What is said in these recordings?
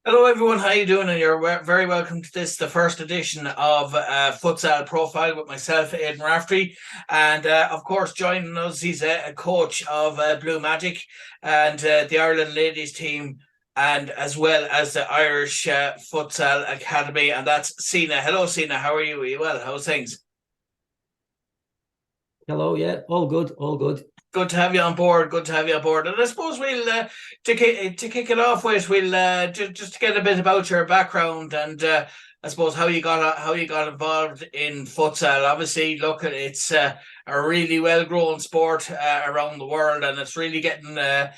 Hello everyone, how you doing? And you're very welcome to this, the first edition of Futsal Profile with myself, Aidan Raftery, and of course joining us, he's a coach of Blue Magic and the Ireland ladies team, and as well as the Irish Futsal Academy, and that's Sina. Hello, Sina. How are you? Are you well? How's things? Hello, yeah, all good, all good. Good to have you on board. Good to have you on board. And I suppose we'll to kick it off with, we'll just to get a bit about your background and I suppose how you got involved in futsal. Obviously, look, it's a really well grown sport around the world, and it's really getting a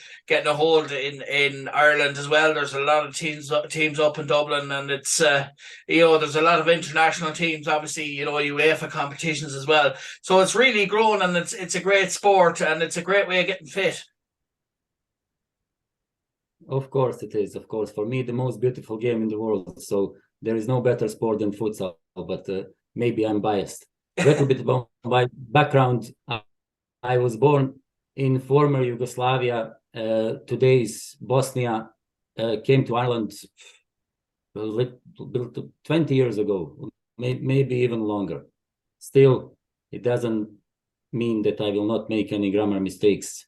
hold in Ireland as well. There's a lot of teams up in Dublin, and it's there's a lot of international teams. Obviously, UEFA competitions as well. So it's really grown, and it's a great sport, and it's a great way of getting fit. Of course it is. Of course, for me, the most beautiful game in the world. So there is no better sport than futsal, but maybe I'm biased. A little bit about my background. I was born in former Yugoslavia. Today's Bosnia. Came to Ireland 20 years ago, maybe even longer. Still, it doesn't mean that I will not make any grammar mistakes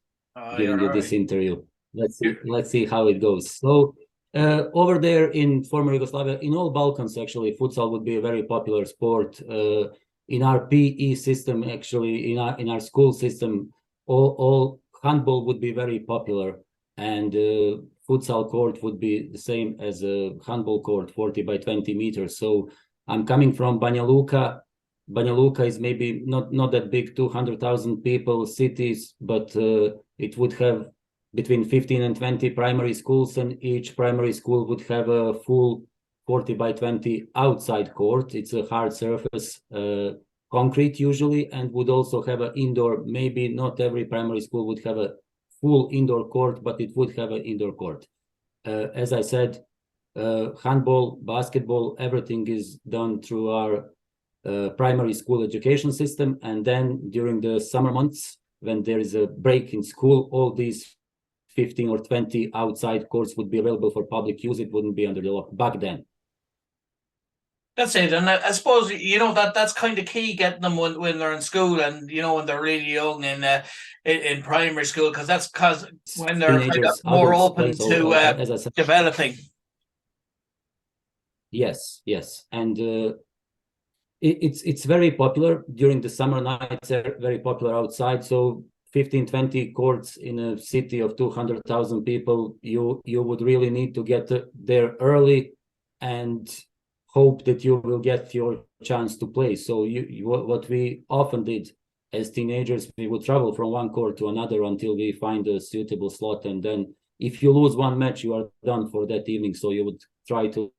giving you this interview. Let's see how it goes. So over there in former Yugoslavia, in all Balkans, actually, futsal would be a very popular sport. In our PE system, actually, in our school system, all handball would be very popular, and futsal court would be the same as a handball court, 40 by 20 meters. So I'm coming from Banja Luka. Banja Luka is maybe not that big, 200,000 people cities, but it would have between 15 and 20 primary schools, and each primary school would have a full 40 by 20 outside court. It's a hard surface, concrete usually, and would also have an indoor. Maybe not every primary school would have a full indoor court, but it would have an indoor court. As I said, handball, basketball, everything is done through our primary school education system. And then during the summer months, when there is a break in school, all these 15 or 20 outside courts would be available for public use. It wouldn't be under the law back then. That's it, and I suppose that's kind of key, getting them when they're in school, and when they're really young in primary school, because when they're kind of Teenagers, more adults open play. So to as I said, developing. yes, and it's very popular during the summer nights. They're very popular outside. So 15, 20 courts in a city of 200,000 people, you would really need to get there early and hope that you will get your chance to play. So what we often did as teenagers, we would travel from one court to another until we find a suitable slot, and then if you lose one match, you are done for that evening. So you would try to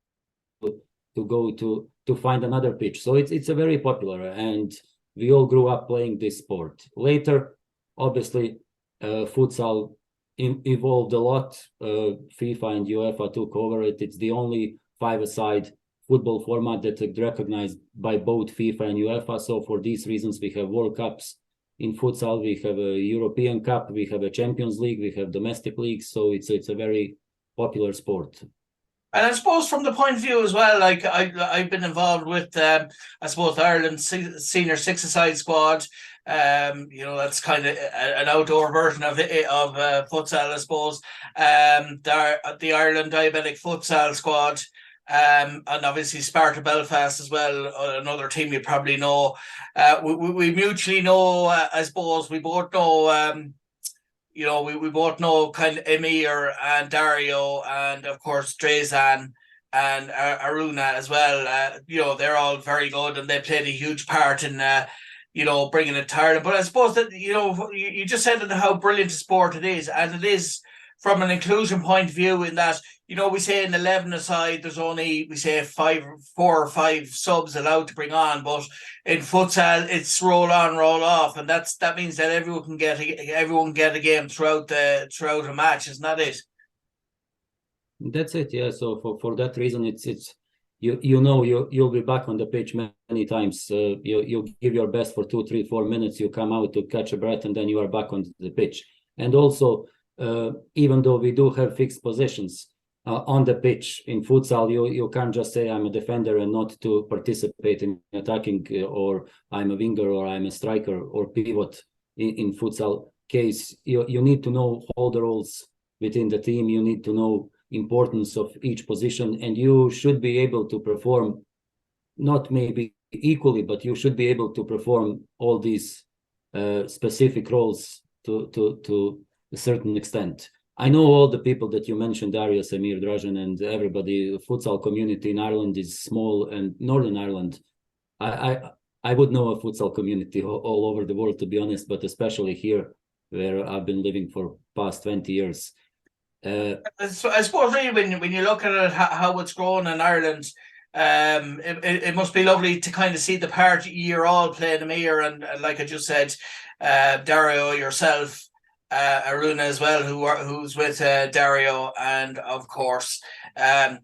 go to find another pitch. So it's a very popular, and we all grew up playing this sport. Later, obviously, futsal evolved a lot. FIFA and UEFA took over it. It's the only five-a-side football format that's recognized by both FIFA and UEFA. So for these reasons, we have World Cups in futsal, we have a European Cup, we have a Champions League, we have domestic leagues. So it's a very popular sport. And I suppose from the point of view as well, like I've been involved with, I suppose Ireland's senior six-a-side squad. That's kind of an outdoor version of futsal, I suppose. The Ireland Diabetic Futsal squad. And obviously Sparta Belfast as well, another team you probably know. We mutually know, I suppose we both know. We both know kind of Emir and Dario, and of course Drezan and Aruna as well. They're all very good, and they played a huge part in bringing it to Ireland. But I suppose that you just said how brilliant a sport it is, and it is from an inclusion point of view, in that we say in 11-a-side there's only, we say, 4 or 5 subs allowed to bring on, but in futsal it's roll on, roll off, and that means that everyone can get a game throughout a match, isn't that it? That's it, yeah. So for that reason, it's you'll be back on the pitch many times. You give your best for 2, 3, 4 minutes. You come out to catch a breath, and then you are back on the pitch. And also, even though we do have fixed positions, on the pitch. In futsal, you can't just say I'm a defender and not to participate in attacking, or I'm a winger, or I'm a striker or pivot. In futsal case, you need to know all the roles within the team. You need to know importance of each position, and you should be able to perform, not maybe equally, but you should be able to perform all these specific roles to a certain extent. I know all the people that you mentioned, Darius, Emir, Dražan, and everybody. The futsal community in Ireland is small, and Northern Ireland, I would know a futsal community all over the world, to be honest, but especially here, where I've been living for past 20 years. I suppose really when you look at it, how it's grown in Ireland, it must be lovely to kind of see the part you're all playing, Emir, and like I just said, Dario, yourself, Aruna as well, who's with Dario, and of course, Aruna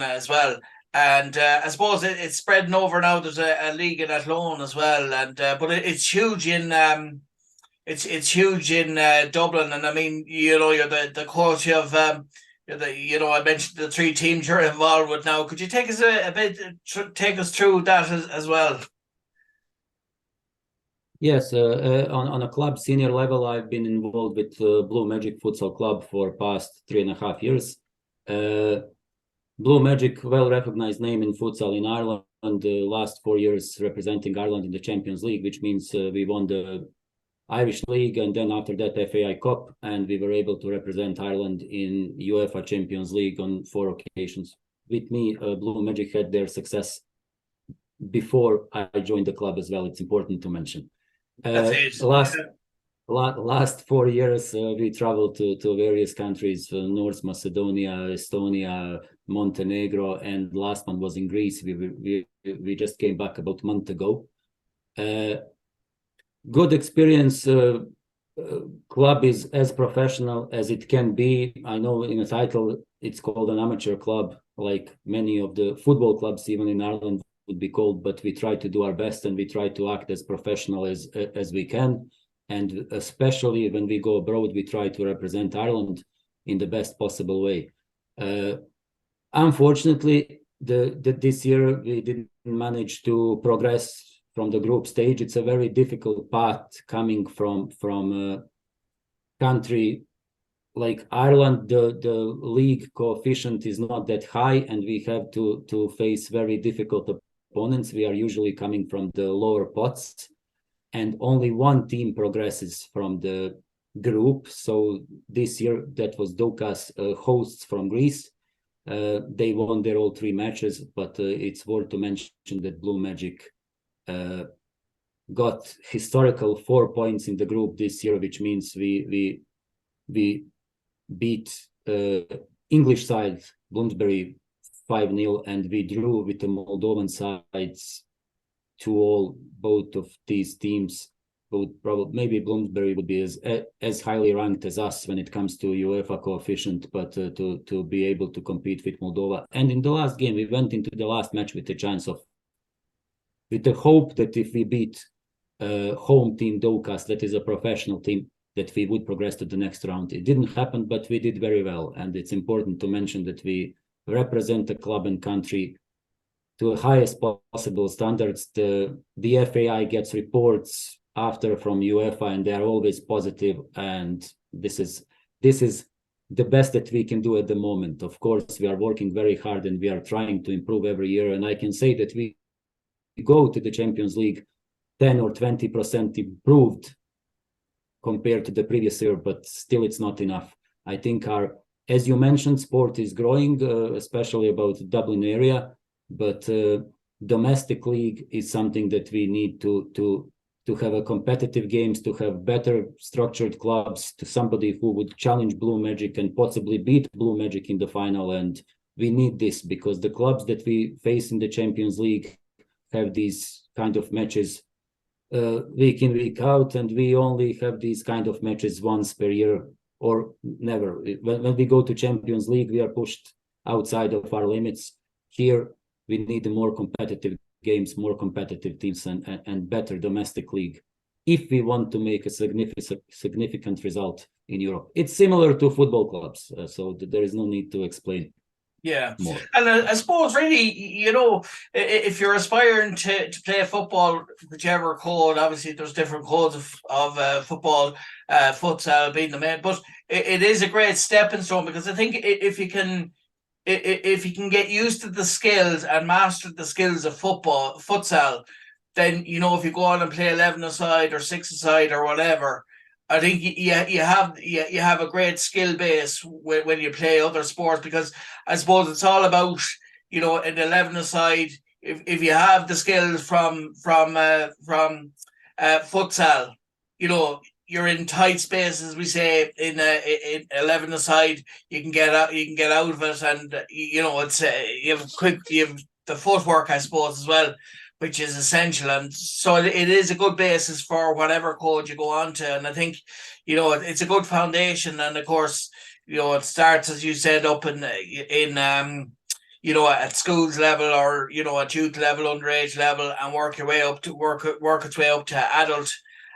as well. And I suppose it's spreading over now. There's a league in Athlone as well, and but it's huge in it's huge in Dublin. And I mean, you're the coach of I mentioned the 3 teams you're involved with now. Could you take us take us through that as well? Yes, on a club senior level, I've been involved with Blue Magic Futsal Club for past 3.5 years. Blue Magic, well-recognized name in futsal in Ireland, and the last 4 years representing Ireland in the Champions League, which means we won the Irish League, and then after that FAI Cup, and we were able to represent Ireland in UEFA Champions League on 4 occasions. With me, Blue Magic had their success before I joined the club as well. It's important to mention. Last 4 years, we traveled to various countries: North Macedonia, Estonia, Montenegro, and last one was in Greece. We just came back about a month ago. Good experience. Club is as professional as it can be. I know in a title it's called an amateur club, like many of the football clubs even in Ireland would be called, but we try to do our best, and we try to act as professional as we can. And especially when we go abroad, we try to represent Ireland in the best possible way. Unfortunately, this year we didn't manage to progress from the group stage. It's a very difficult path coming from a country like Ireland. The league coefficient is not that high, and we have to face very difficult opponents. We are usually coming from the lower pots, and only one team progresses from the group. So this year that was Doukas, hosts from Greece. They won their all 3 matches, but it's worth to mention that Blue Magic got historical 4 points in the group this year, which means we beat English side Bloomsbury 5-0, and we drew with the Moldovan sides 2-2. Both of these teams, probably maybe Bloomsbury would be as highly ranked as us when it comes to UEFA coefficient, but to be able to compete with Moldova. And in the last game, we went into the last match with the hope that if we beat home team Doukas, that is a professional team, that we would progress to the next round. It didn't happen, but we did very well. And it's important to mention that we represent the club and country to the highest possible standards. The FAI gets reports after from UEFA, and they're always positive, and this is the best that we can do at the moment. Of course, we are working very hard, and we are trying to improve every year, and I can say that we go to the Champions League 10 or 20% improved compared to the previous year, but still it's not enough. I think as you mentioned, sport is growing, especially about the Dublin area, but domestic league is something that we need to have a competitive games, to have better structured clubs, to somebody who would challenge Blue Magic and possibly beat Blue Magic in the final. And we need this because the clubs that we face in the Champions League have these kind of matches week in, week out, and we only have these kind of matches once per year or never. When we go to Champions League, we are pushed outside of our limits. Here, we need more competitive games, more competitive teams, and better domestic league if we want to make a significant result in Europe. It's similar to football clubs, so there is no need to explain. Yeah, more. And I suppose really, if you're aspiring to play football, whichever code, obviously there's different codes of football, futsal being the main, but it is a great stepping stone, because I think if you can get used to the skills and master the skills of futsal, then if you go on and play 11-a-side or 6-a-side or whatever, I think you have a great skill base when you play other sports, because I suppose it's all about in 11-a-side, if you have the skills from futsal, you're in tight spaces. We say in 11-a-side, you can get out of it, and it's you have the footwork, I suppose, as well, which is essential. And so it is a good basis for whatever code you go on to. And I think, it's a good foundation. And of course, it starts, as you said, up in at schools level, or, at youth level, underage level, and work your way up to work its way up to adult.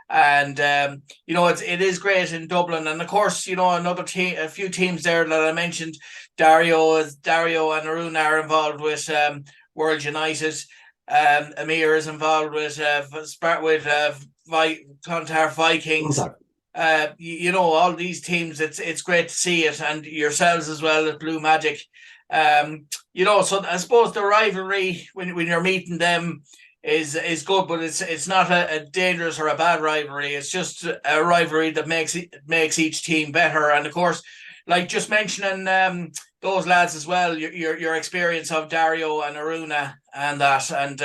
And, it is great in Dublin. And of course, another team, a few teams there that I mentioned, Dario and Aruna are involved with World United. Amir is involved with Clontarf Vikings. All these teams. It's great to see it, and yourselves as well at Blue Magic. So I suppose the rivalry when you're meeting them is good, but it's not a dangerous or a bad rivalry. It's just a rivalry that makes each team better. And of course, like just mentioning those lads as well, your experience of Dario and Aruna and that, and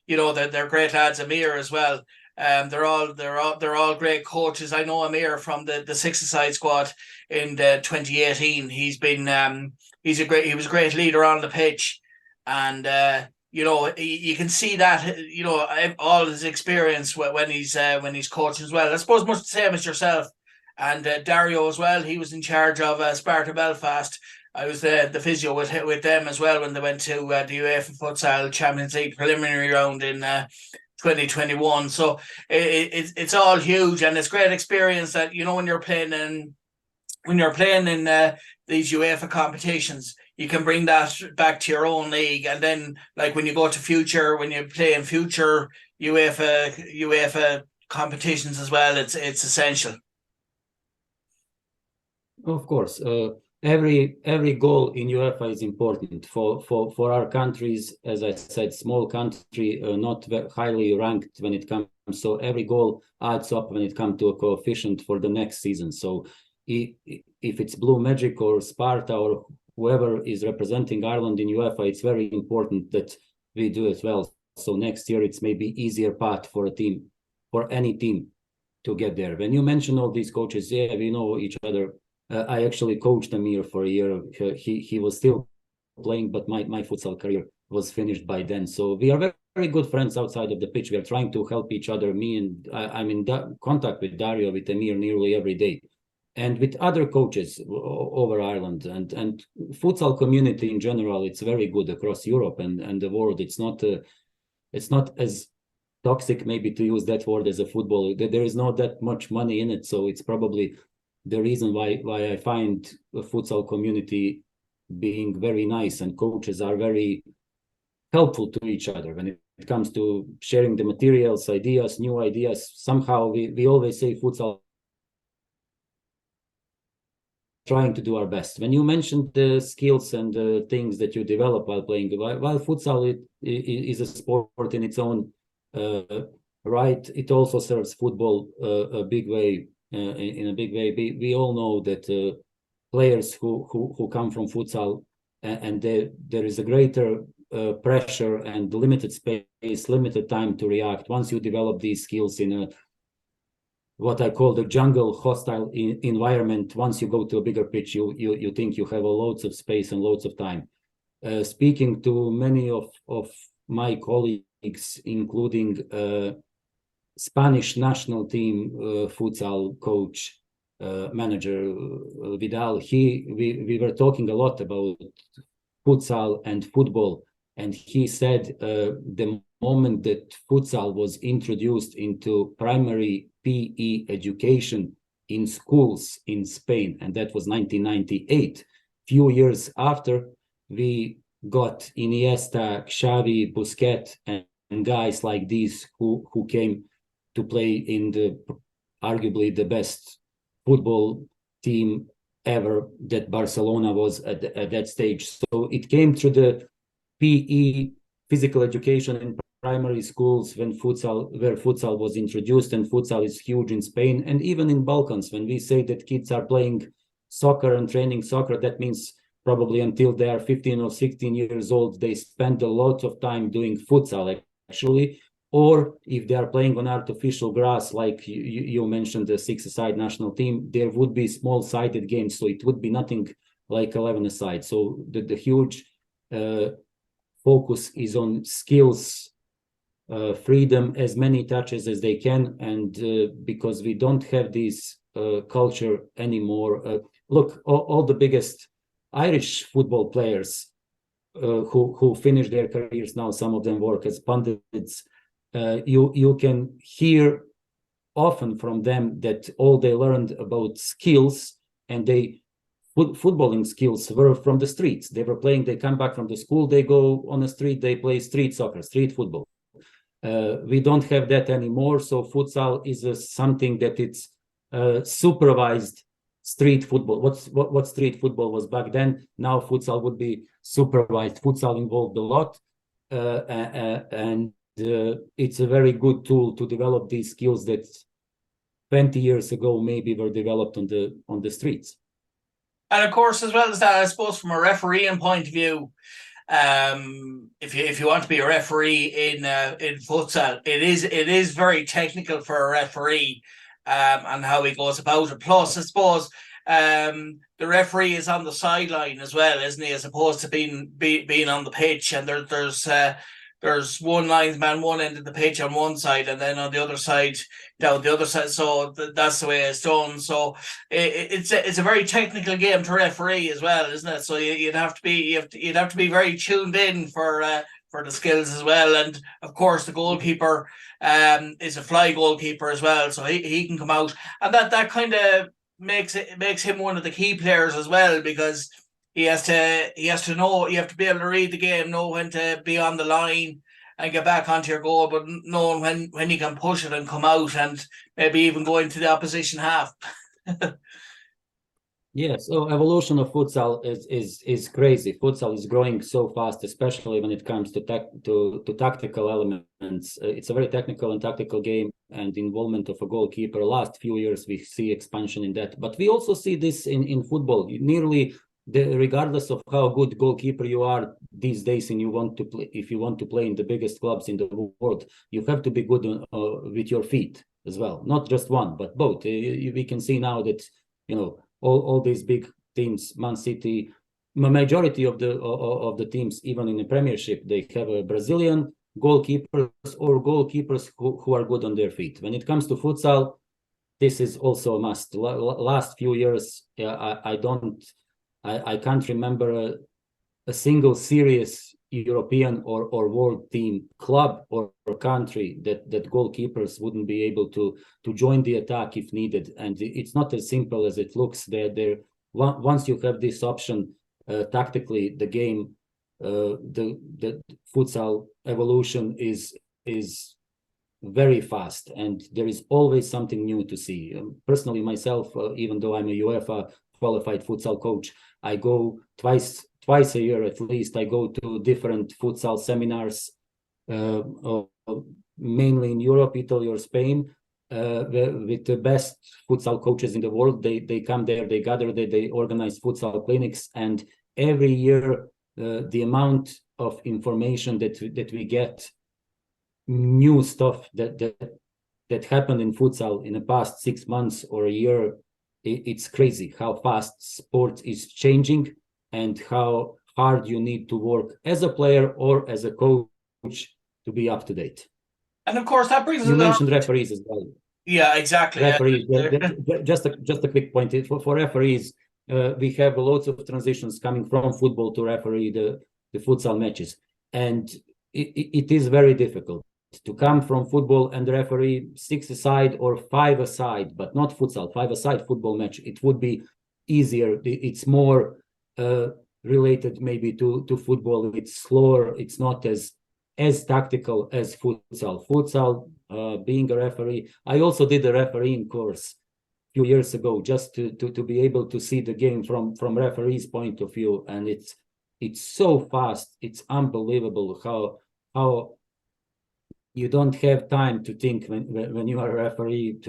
they're great lads. Amir as well. They're all great coaches. I know Amir from the 6-a-side squad in 2018. He was a great leader on the pitch, and you can see that all his experience when he's coaching as well. I suppose much the same as yourself. And Dario as well, he was in charge of Sparta Belfast. I was the physio with them as well when they went to the UEFA Futsal Champions League preliminary round in 2021. So it's all huge, and it's great experience that when you're playing in these UEFA competitions, you can bring that back to your own league. And then, like when you play in future UEFA competitions as well, it's essential. Of course, every goal in UEFA is important for our countries. As I said, small country, not highly ranked when it comes. So every goal adds up when it comes to a coefficient for the next season. So if it's Blue Magic or Sparta or whoever is representing Ireland in UEFA, it's very important that we do it well. So next year it's maybe easier path for any team to get there. When you mention all these coaches, yeah, we know each other. I actually coached Amir for a year. He was still playing, but my futsal career was finished by then. So we are very, very good friends outside of the pitch. We are trying to help each other. I'm in contact with Dario, with Amir nearly every day, and with other coaches over Ireland, and futsal community in general. It's very good across Europe and the world. It's not as toxic, maybe, to use that word as a football. There is not that much money in it, so it's probably the reason why I find the futsal community being very nice, and coaches are very helpful to each other when it comes to sharing the materials, ideas, new ideas. Somehow we always say futsal trying to do our best. When you mentioned the skills and the things that you develop while playing, while futsal is a sport in its own right, it also serves football a big way. In a big way, we all know that players who come from futsal, and there is a greater pressure and limited space, limited time to react. Once you develop these skills in a what I call the jungle hostile environment, once you go to a bigger pitch, you think you have loads of space and loads of time. Speaking to many of my colleagues, including Spanish national team futsal coach, manager Vidal, we were talking a lot about futsal and football, and he said the moment that futsal was introduced into primary PE education, in schools in Spain, and that was 1998. Few years after, we got Iniesta, Xavi, Busquets, and guys like these who came to play in the arguably the best football team ever that Barcelona was at that stage. So it came through the PE, physical education in primary schools, where futsal was introduced, and futsal is huge in Spain and even in Balkans. When we say that kids are playing soccer and training soccer, that means probably until they are 15 or 16 years old, they spend a lot of time doing futsal actually. Or if they are playing on artificial grass, like you mentioned, the six-a-side national team, there would be small-sided games, so it would be nothing like 11-a-side. So the huge focus is on skills, freedom, as many touches as they can, and because we don't have this culture anymore. Look, all the biggest Irish football players who finish their careers now, some of them work as pundits. You can hear often from them that all they learned about skills and footballing skills were from the streets. They were playing, they come back from the school, they go on the street, they play street soccer, street football. We don't have that anymore, so futsal is something that it's supervised street football. What street football was back then, now futsal would be supervised. Futsal involved a lot, and it's a very good tool to develop these skills that 20 years ago maybe were developed on the streets. And of course, as well as that, I suppose from a refereeing point of view, if you want to be a referee in futsal, it is very technical for a referee, and how he goes about it. Plus, I suppose the referee is on the sideline as well, isn't he, as opposed to being on the pitch. And there's one linesman one end of the pitch on one side, and then on the other side, down the other side. So that's the way it's done. So it's a very technical game to referee as well, isn't it? So you'd have to be very tuned in for the skills as well. And of course, the goalkeeper is a fly goalkeeper as well, so he can come out, and that kind of makes him one of the key players as well, because he has to know, you have to be able to read the game, know when to be on the line and get back onto your goal, but knowing when you can push it and come out and maybe even go into the opposition half. Yeah, so evolution of futsal is crazy. Futsal is growing so fast, especially when it comes to tactical elements. It's a very technical and tactical game, and involvement of a goalkeeper. Last few years we see expansion in that, but we also see this in football. Nearly regardless of how good goalkeeper you are these days, and if you want to play in the biggest clubs in the world, you have to be good with your feet as well. Not just one, but both. We can see now that all these big teams, Man City, majority of the teams, even in the Premiership, they have a Brazilian goalkeepers or goalkeepers who are good on their feet. When it comes to futsal, this is also a must. Last few years, I can't remember a single serious European or world team, club or country that goalkeepers wouldn't be able to join the attack if needed. And it's not as simple as it looks. Once you have this option, tactically, the game, the futsal evolution is very fast, and there is always something new to see. Personally, myself, even though I'm a UEFA qualified futsal coach, I go twice a year at least. I go to different futsal seminars, mainly in Europe, Italy or Spain, with the best futsal coaches in the world. They come there, they gather there, they organize futsal clinics, and every year the amount of information that we get, new stuff that happened in futsal in the past 6 months or a year, it's crazy how fast sport is changing and how hard you need to work as a player or as a coach to be up to date. And of course, that brings you mentioned referees as well. Yeah, exactly. Referees, just a quick point. For referees, we have lots of transitions coming from football to referee the futsal matches, and it is very difficult. to come from football and referee 6-a-side or 5-a-side, but not futsal, 5-a-side football match, it would be easier. It's more related maybe to football. It's slower. It's not as tactical as futsal. Futsal, being a referee, I also did a refereeing course a few years ago just to be able to see the game from referee's point of view, and it's so fast. It's unbelievable how you don't have time to think when you are a referee.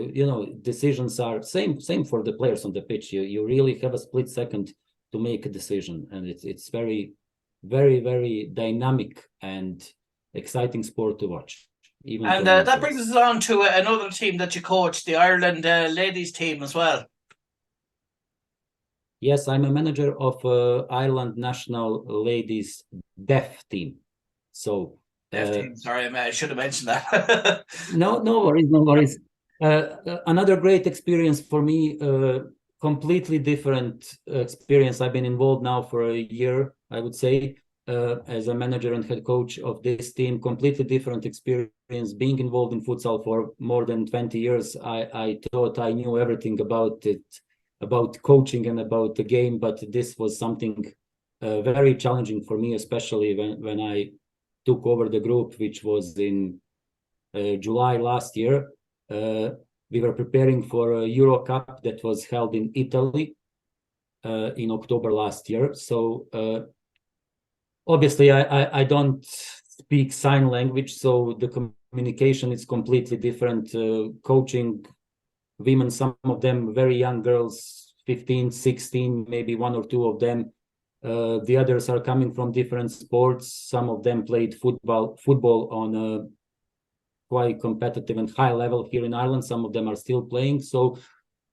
Decisions are same for the players on the pitch. You really have a split second to make a decision, and it's very, very, very dynamic and exciting sport to watch. And that brings us on to another team that you coach, the Ireland ladies team as well. Yes, I'm a manager of Ireland national ladies deaf team. So team. Sorry, I should have mentioned that. No worries. Another great experience for me. Completely different experience. I've been involved now for a year, I would say, as a manager and head coach of this team. Completely different experience. Being involved in futsal for more than 20 years, I thought I knew everything about it, about coaching and about the game, but this was something very challenging for me, especially when I took over the group, which was in July last year. We were preparing for a Euro Cup that was held in Italy in October last year. So obviously I don't speak sign language, so the communication is completely different. Coaching women, some of them very young girls, 15, 16, maybe one or two of them. The others are coming from different sports. Some of them played football on a quite competitive and high level here in Ireland. Some of them are still playing. So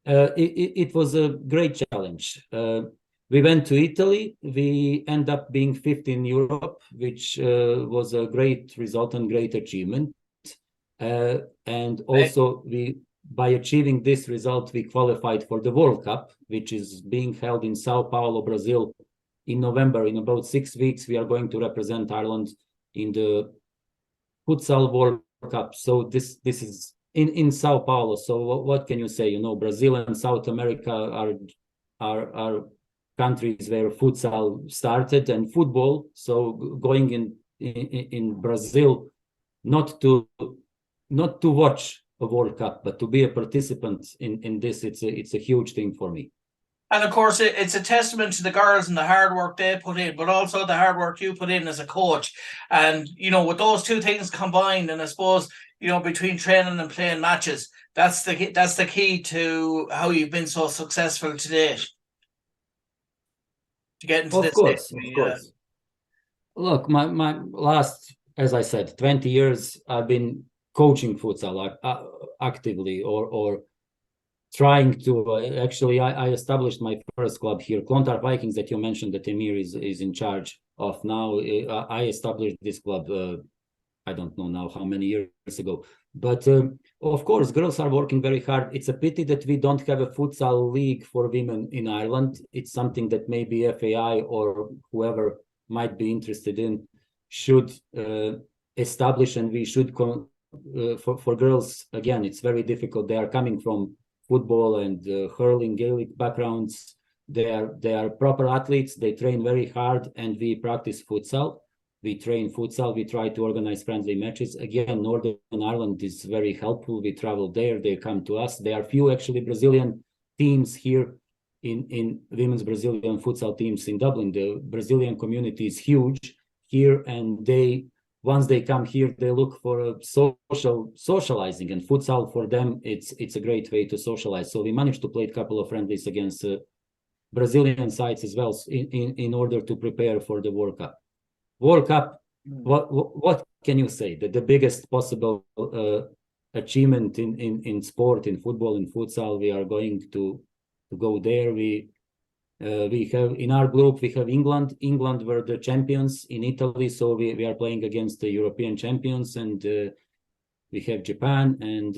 it was a great challenge. We went to Italy. We end up being fifth in Europe, which was a great result and great achievement. And also by achieving this result, we qualified for the World Cup, which is being held in Sao Paulo, Brazil, in November. In about 6 weeks, we are going to represent Ireland in the Futsal World Cup. So this is in Sao Paulo. So what can you say? Brazil and South America are countries where futsal started and football. So going in Brazil, not to watch a World Cup, but to be a participant in this, it's a huge thing for me. And of course, it's a testament to the girls and the hard work they put in, but also the hard work you put in as a coach. And, with those two things combined, and I suppose, between training and playing matches, that's the key to how you've been so successful to date. To get into this stage. Of course. Look, my last, as I said, 20 years, I've been coaching futsal actively or trying to. Actually, I established my first club here, Clontarf Vikings, that you mentioned that Emir is in charge of now. I established this club, I don't know now how many years ago. But of course, girls are working very hard. It's a pity that we don't have a futsal league for women in Ireland. It's something that maybe FAI or whoever might be interested in should establish, and we should for girls. Again, it's very difficult. They are coming from football and hurling, Gaelic backgrounds. They are proper athletes. They train very hard, and we practice futsal. We train futsal. We try to organize friendly matches. Again, Northern Ireland is very helpful. We travel there. They come to us. There are few actually Brazilian teams here in women's Brazilian futsal teams in Dublin. The Brazilian community is huge here, and once they come here, they look for socializing, and futsal for them, it's a great way to socialize. So we managed to play a couple of friendlies against Brazilian sides as well in order to prepare for the World Cup. World Cup, what can you say? The biggest possible achievement in sport, in football, in futsal. We are going to go there. We have in our group, we have England. England were the champions in Italy, so we are playing against the European champions, and we have Japan and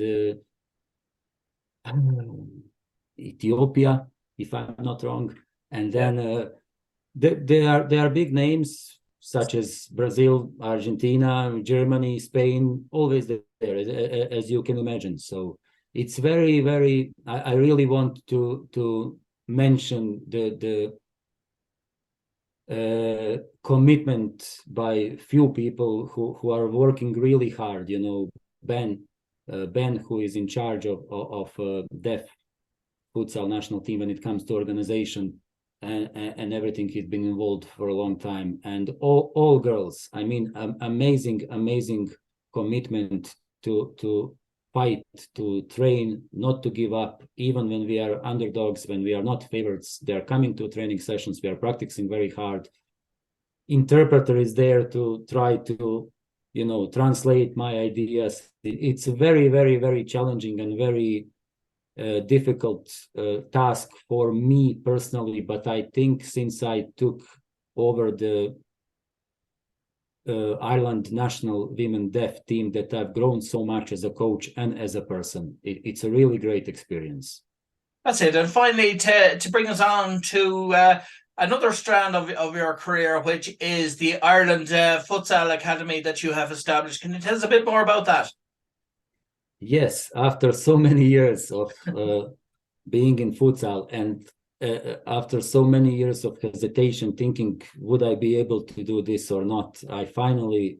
Ethiopia, if I'm not wrong. And then they are big names. such as Brazil, Argentina, Germany, Spain, always there, as you can imagine. So it's very, very. I really want to mention the commitment by few people who are working really hard. You know, Ben, who is in charge of deaf futsal national team when it comes to organization and everything. He's been involved for a long time, and all girls. I mean, amazing commitment to fight, to train, not to give up, even when we are underdogs, when we are not favorites. They are coming to training sessions. We are practicing very hard. Interpreter is there to try to, you know, translate my ideas. It's a very, very, very challenging and very difficult task for me personally, but I think since I took over the Ireland national women deaf team, that I've grown so much as a coach and as a person. It's a really great experience. That's it. And finally, to bring us on to another strand of your career, which is the Ireland Futsal Academy that you have established. Can you tell us a bit more about that? Yes, after so many years of being in futsal and after so many years of hesitation, thinking, would I be able to do this or not? I finally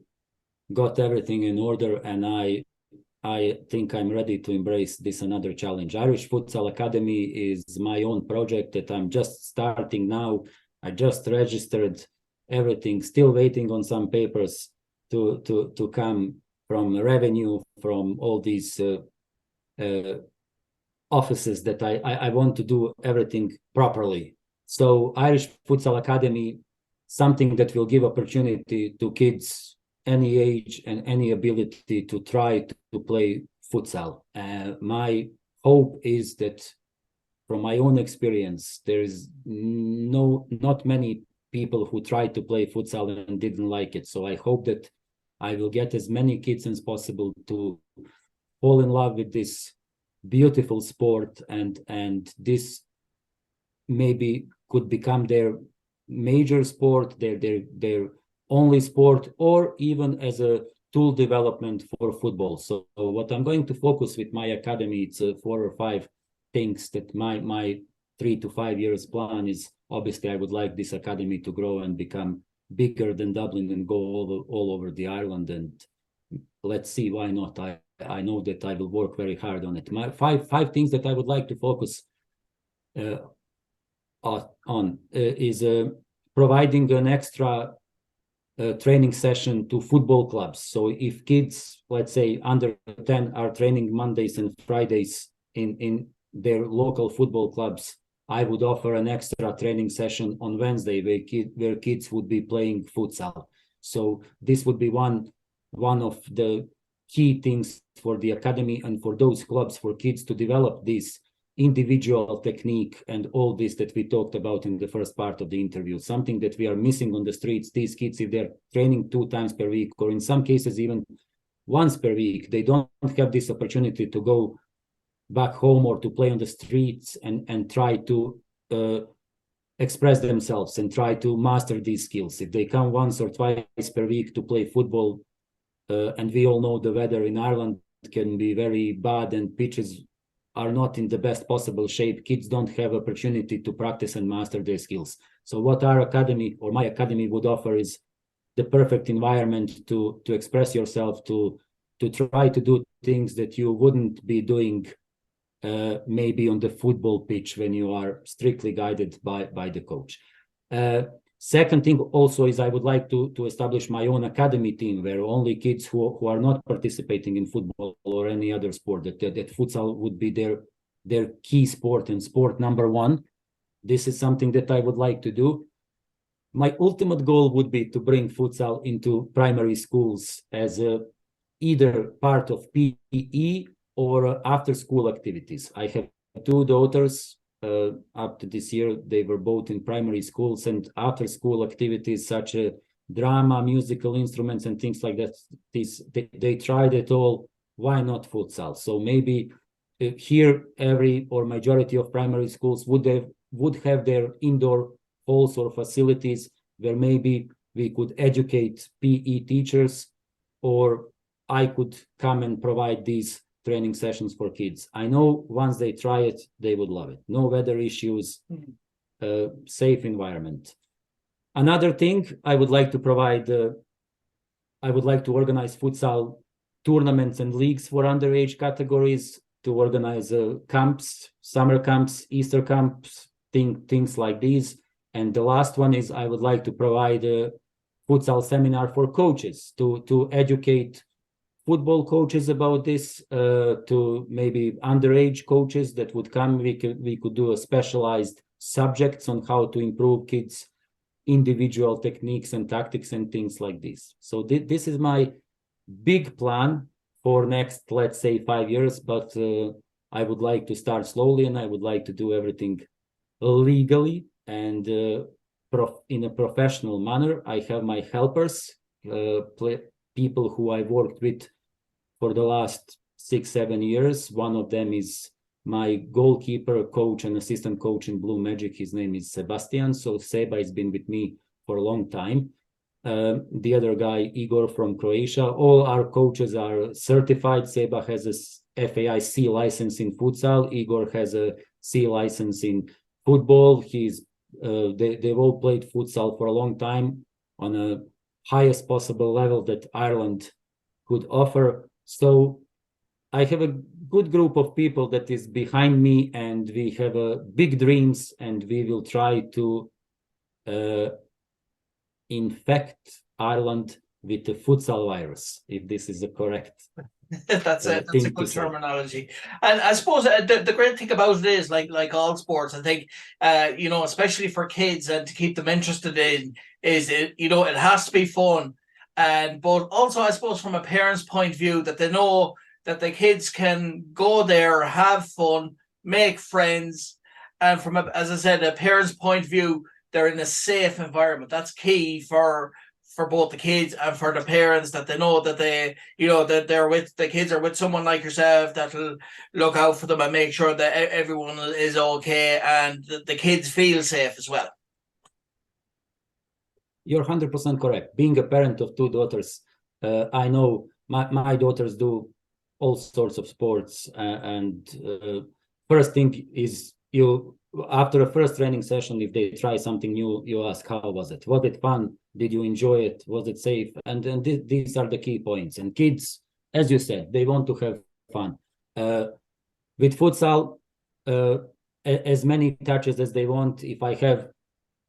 got everything in order, and I think I'm ready to embrace this another challenge. Irish Futsal Academy is my own project that I'm just starting now. I just registered everything, still waiting on some papers to come from revenue, from all these offices that I want to do everything properly. So Irish Futsal Academy, something that will give opportunity to kids any age and any ability to try to play futsal. My hope is that from my own experience, there is not many people who tried to play futsal and didn't like it. So I hope that I will get as many kids as possible to fall in love with this beautiful sport, and this maybe could become their major sport, their only sport, or even as a tool development for football. So what I'm going to focus with my academy, it's 4 or 5 things that my 3 to 5 years plan is. Obviously, I would like this academy to grow and become bigger than Dublin and go all over the Ireland, and let's see, why not? I know that I will work very hard on it. My five things that I would like to focus on is providing an extra training session to football clubs. So if kids, let's say under 10, are training Mondays and Fridays in their local football clubs, I would offer an extra training session on Wednesday where kids would be playing futsal. So this would be one of the key things for the academy and for those clubs, for kids to develop this individual technique and all this that we talked about in the first part of the interview, something that we are missing on the streets. These kids, if they're training 2 times per week, or in some cases even once per week, they don't have this opportunity to go back home or to play on the streets and try to express themselves and try to master these skills. If they come once or twice per week to play football, and we all know the weather in Ireland can be very bad and pitches are not in the best possible shape, kids don't have opportunity to practice and master their skills. So what our academy or my academy would offer is the perfect environment to express yourself, to try to do things that you wouldn't be doing maybe on the football pitch when you are strictly guided by the coach. Second thing also is I would like to establish my own academy team where only kids who are not participating in football or any other sport, that futsal would be their key sport and sport number one. This is something that I would like to do. My ultimate goal would be to bring futsal into primary schools as either part of PE or after school activities. I have 2 daughters. Up to this year, they were both in primary schools, and after school activities such as drama, musical instruments, and things like that. They tried it all. Why not futsal? So maybe here every or majority of primary schools would have their indoor halls or facilities where maybe we could educate PE teachers, or I could come and provide these training sessions for kids. I know once they try it, they would love it. No weather issues, safe environment. Another thing I would like to provide, I would like to organize futsal tournaments and leagues for underage categories, to organize camps, summer camps, Easter camps, things like these. And the last one is I would like to provide a futsal seminar for coaches to educate football coaches about this, to maybe underage coaches that would come. We could do a specialized subjects on how to improve kids' individual techniques and tactics and things like this. So this is my big plan for next, let's say, 5 years, but I would like to start slowly, and I would like to do everything legally and in a professional manner. I have my helpers, people who I worked with for the last 6-7 years. One of them is my goalkeeper, coach, and assistant coach in Blue Magic. His name is Sebastian. So Seba has been with me for a long time. The other guy, Igor from Croatia. All our coaches are certified. Seba has a FAI C license in futsal. Igor has a C license in football. They've all played futsal for a long time on a highest possible level that Ireland could offer. So I have a good group of people that is behind me, and we have big dreams, and we will try to infect Ireland with the futsal virus, if this is a correct that's a good terminology. And I suppose the great thing about it is, like all sports, I think, especially for kids, and to keep them interested in, is it has to be fun, but also I suppose from a parent's point of view, that they know that the kids can go there, have fun, make friends, and from as I said, a parent's point of view, they're in a safe environment. That's key for both the kids and for the parents, that they know that that they're with the kids, are with someone like yourself that'll look out for them and make sure that everyone is okay, and the kids feel safe as well. You're 100% correct. Being a parent of 2 daughters, I know my daughters do all sorts of sports, and first thing is, after a first training session, if they try something new, you ask, how was it? Was it fun? Did you enjoy it? Was it safe? And these are the key points. And kids, as you said, they want to have fun. With futsal, as many touches as they want. If I have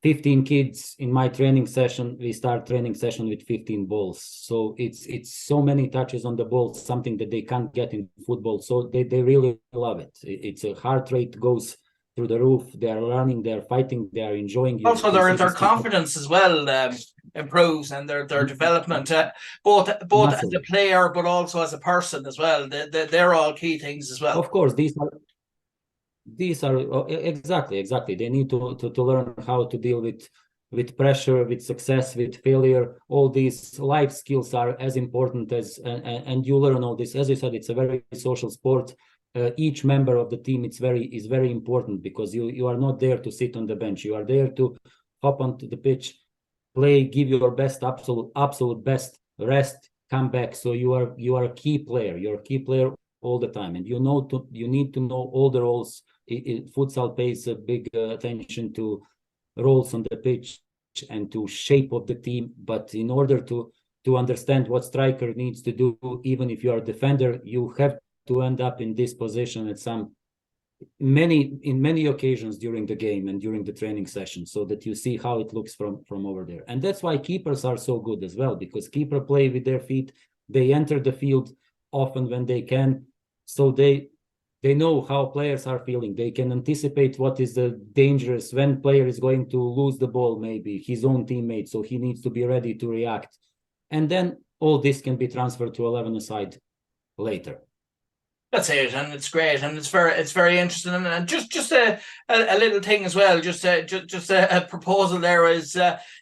15 kids in my training session, we start training session with 15 balls. So it's so many touches on the ball, something that they can't get in football. So they really love it. It's a heart rate goes through the roof. They are running, they are fighting, they are enjoying it. Also, their confidence as well improves, and their development, both as a player, but also as a person as well. They're all key things as well. Of course, these are exactly. They need to learn how to deal with pressure, with success, with failure. All these life skills are as important as, and you learn all this. As you said, it's a very social sport. Each member of the team is very important, because you are not there to sit on the bench. You are there to hop onto the pitch, play, give your best, absolute best, rest, come back. So you are a key player. You're a key player all the time, and you need to know all the roles. Futsal pays a big attention to roles on the pitch and to shape of the team. But in order to understand what striker needs to do, even if you are a defender, you have to end up in this position at many occasions during the game and during the training session, so that you see how it looks from over there. And that's why keepers are so good as well, because keeper play with their feet. They enter the field often when they can, so they know how players are feeling. They can anticipate what is the dangerous, when player is going to lose the ball, maybe his own teammate, so he needs to be ready to react. And then all this can be transferred to 11-a-side later. That's it, and it's great, and it's very interesting, and just a little thing as well. Just a proposal there is,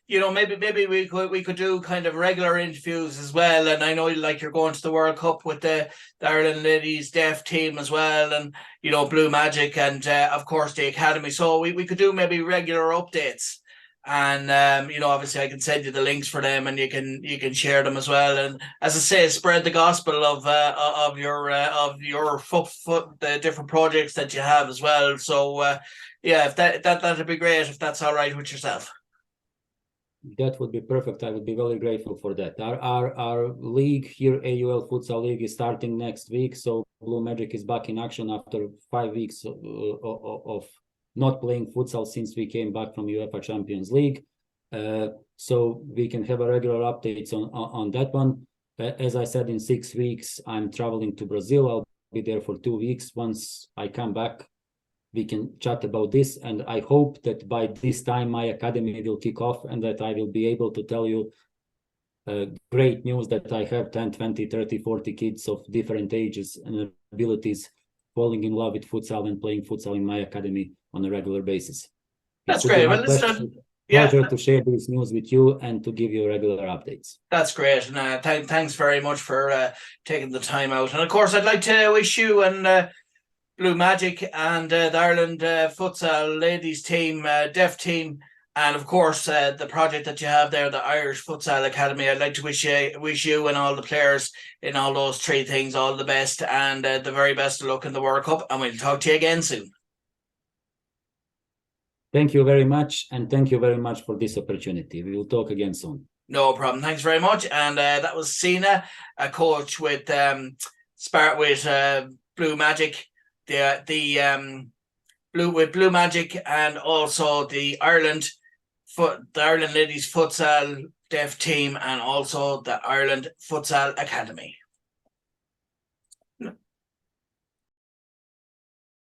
maybe we could do kind of regular interviews as well. And I know, like, you're going to the World Cup with the Ireland ladies deaf team as well, and Blue Magic, and of course the academy. So we could do maybe regular updates And obviously I can send you the links for them, and you can share them as well. And as I say, spread the gospel of your foot the different projects that you have as well. So yeah, if that'd be great, if that's all right with yourself. That would be perfect. I would be very grateful for that. Our league here, AUL Futsal League, is starting next week. So Blue Magic is back in action after 5 weeks of not playing futsal since we came back from UEFA Champions League. So we can have a regular updates on that one. As I said, in 6 weeks, I'm traveling to Brazil. I'll be there for 2 weeks. Once I come back, we can chat about this, and I hope that by this time my academy will kick off and that I will be able to tell you great news that I have 10, 20, 30, 40 kids of different ages and abilities falling in love with futsal and playing futsal in my academy on a regular basis. That's great. Well, pleasure to share this news with you and to give you regular updates. That's great. And thanks very much for taking the time out. And of course, I'd like to wish you and Blue Magic and the Ireland futsal ladies team, deaf team, and of course the project that you have there, the Irish Futsal Academy. I'd like to wish you and all the players in all those 3 things all the best, and the very best of luck in the World Cup. And we'll talk to you again soon. Thank you very much, and thank you very much for this opportunity. We will talk again soon. No problem. Thanks very much. And that was Sina, a coach with Blue Magic. The Blue Magic, and also the Ireland ladies futsal deaf team, and also the Ireland Futsal Academy.